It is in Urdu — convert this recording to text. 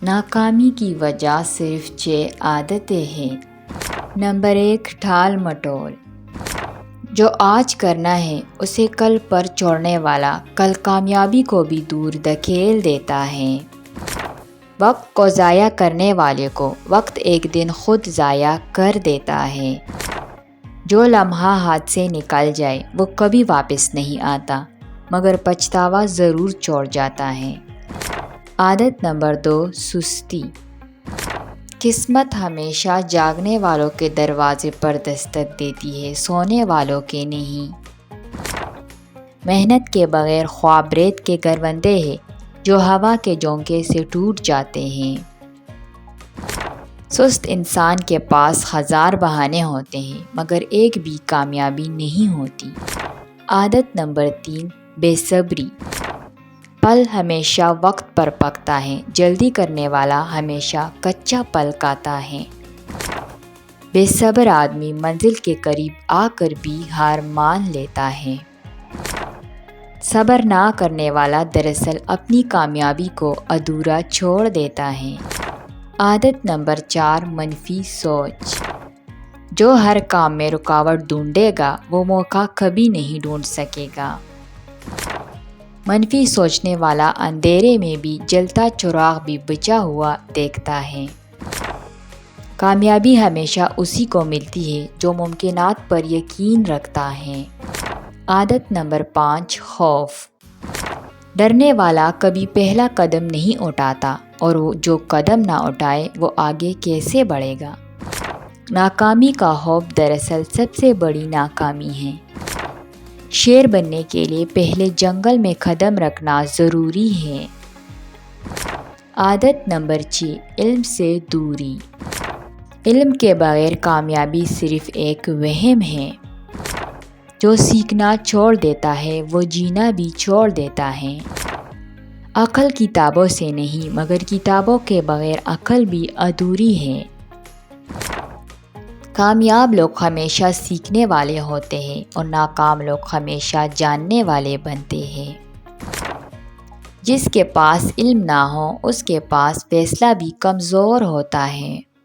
ناکامی کی وجہ صرف 6 عادتیں ہیں۔ نمبر 1، ٹھال مٹول۔ جو آج کرنا ہے اسے کل پر چھوڑنے والا کل کامیابی کو بھی دور دھکیل دیتا ہے۔ وقت کو ضائع کرنے والے کو وقت ایک دن خود ضائع کر دیتا ہے۔ جو لمحہ ہاتھ سے نکل جائے وہ کبھی واپس نہیں آتا، مگر پچھتاوا ضرور چھوڑ جاتا ہے۔ عادت نمبر 2، سستی۔ قسمت ہمیشہ جاگنے والوں کے دروازے پر دستک دیتی ہے، سونے والوں کے نہیں۔ محنت کے بغیر خواب ریت کے گھر بنتے ہیں جو ہوا کے جھونکے سے ٹوٹ جاتے ہیں۔ سست انسان کے پاس 1000 بہانے ہوتے ہیں مگر ایک بھی کامیابی نہیں ہوتی۔ عادت نمبر 3، بے صبری۔ پھل ہمیشہ وقت پر پکتا ہے، جلدی کرنے والا ہمیشہ کچا پھل کھاتا ہے۔ بے صبر آدمی منزل کے قریب آ کر بھی ہار مان لیتا ہے۔ صبر نہ کرنے والا دراصل اپنی کامیابی کو ادھورا چھوڑ دیتا ہے۔ عادت نمبر 4، منفی سوچ۔ جو ہر کام میں رکاوٹ ڈھونڈے گا وہ موقع کبھی نہیں ڈھونڈ سکے گا۔ منفی سوچنے والا اندھیرے میں بھی جلتا چراغ بھی بجھا ہوا دیکھتا ہے۔ کامیابی ہمیشہ اسی کو ملتی ہے جو ممکنات پر یقین رکھتا ہے۔ عادت نمبر 5، خوف۔ ڈرنے والا کبھی پہلا قدم نہیں اٹھاتا، اور جو قدم نہ اٹھائے وہ آگے کیسے بڑھے گا۔ ناکامی کا خوف دراصل سب سے بڑی ناکامی ہے۔ شیر بننے کے لیے پہلے جنگل میں قدم رکھنا ضروری ہے۔ عادت نمبر 6، علم سے دوری۔ علم کے بغیر کامیابی صرف ایک وہم ہے۔ جو سیکھنا چھوڑ دیتا ہے وہ جینا بھی چھوڑ دیتا ہے۔ عقل کتابوں سے نہیں مگر کتابوں کے بغیر عقل بھی ادھوری ہے۔ کامیاب لوگ ہمیشہ سیکھنے والے ہوتے ہیں اور ناکام لوگ ہمیشہ جاننے والے بنتے ہیں۔ جس کے پاس علم نہ ہو اس کے پاس فیصلہ بھی کمزور ہوتا ہے۔